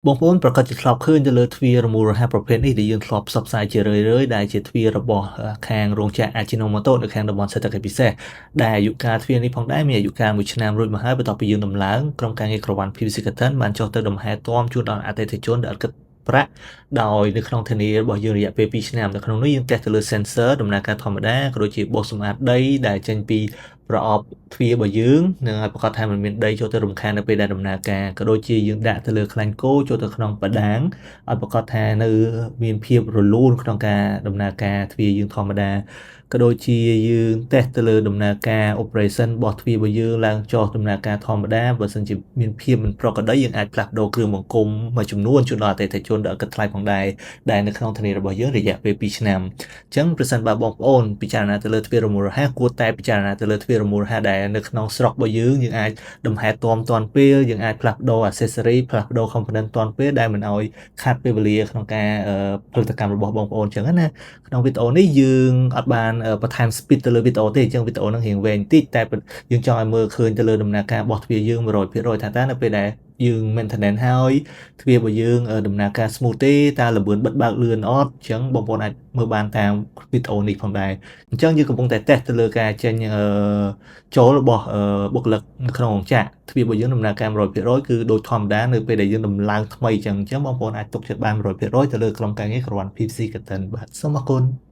បងប្អូនប្រកាសជាធ្លាប់ឃើញទៅលើទ្វាររមូលរហ័សប្រភេទនេះដែលយើងធ្លាប់ផ្សព្វផ្សាយជារឿយៗដែលជាទ្វាររបស់ខាងរោងចក្រ Ajinomoto នៅខាងតំបន់សេដ្ឋកិច្ចពិសេសដែលអាយុកាលទ្វារនេះផងដែរមានអាយុកាល1ឆ្នាំរួចមកហើយបន្ទាប់ពីយើងដំឡើងក្រុមការងារក្រវ៉ាន់ PVC Curtain បានចុះទៅដំណើរទាំជូនដល់អតិថិជនដែលឥតគិតប្រាក់ដោយនៅក្នុងធានារបស់យើងរយៈពេល2ឆ្នាំនៅក្នុងនោះយើងតេស្តទៅលើ sensor ដំណើរការធម្មតាក៏ដូចជាបោសសម្អាតដីដែលចេញពីប្រអប់ទ្វាររបស់យើងនឹងឲ្យប្រកាសថាมันមានដីចូលទៅរំខាននៅពេលដែលដំណើរការក៏ដូចជាយើងដាក់ទៅលើខ្លាញ់គោចូលទៅក្នុងបដាងឲ្យប្រកាសថានៅមានភាពរលូនក្នុងការដំណើរការទ្វារយើងធម្មតាក៏ដូចជាយើងតេស្តទៅលើដំណើរការ operation របស់ទ្វាររបស់យើងឡើងចុះដំណើរការធម្មតាបើសិនជាមានភាពមិនប្រក្រតីយើងអាចផ្លាស់ប្ដូរគ្រឿងបង្គុំមួយចំនួនជូនដល់អតិថិជនដែលគិតថ្លៃផងដែរដែលនៅក្នុងធានារបស់យើងរយៈពេល2ឆ្នាំអញ្ចឹងប្រសិនបើបងប្អូនពិចារណាទៅលើទ្វាររមូលរហ័សគួរតែពិចារណាទៅលើទ្វាររមូលរហ័សដែលនៅក្នុងស្រុករបស់យើងអាចដំហែទាន់ពេលយើងអាចផ្លាស់ប្ដូរ accessory ផ្លាស់ប្ដូរ component ទាន់ពេលដែលមិនឲ្យខាតពេលវេលាក្នុងការផលិតកម្មរបស់បងប្អូនអញ្ចឹងណាក្នុងវីដេអូនេះយើងអត់បានបន្ថែម speed ទៅលើវីដេអូទេអញ្ចឹងវីដេអូហ្នឹងរៀងវែងតិចតែយើងចង់ឲ្យមើលឃើញទៅលើដំណើរការបោះទ្វារយើង 100% ថាតើនៅពេលដែលយើង maintenance ហើយទ្វាររបស់យើងដំណើរការ smooth ទេតើល្បឿនបិទបើកលឿនអត់អញ្ចឹងបងប្អូនអាចមើលបានតាមវីដេអូនេះផងដែរអញ្ចឹងយើងកំពុងតែ test ទៅលើការចេញចូលរបស់បុគ្គលិកនៅក្នុងរោងចក្រទ្វាររបស់យើងដំណើរការ 100% គឺដូចធម្មតានៅពេលដែលយើងដំឡើងថ្មីអញ្ចឹងបងប្អូនអាចទុកចិត្តបាន 100% ទៅលើក្រុមការងារក្រវ៉ាន់ PVC Curtain បាទសូមអរគុណ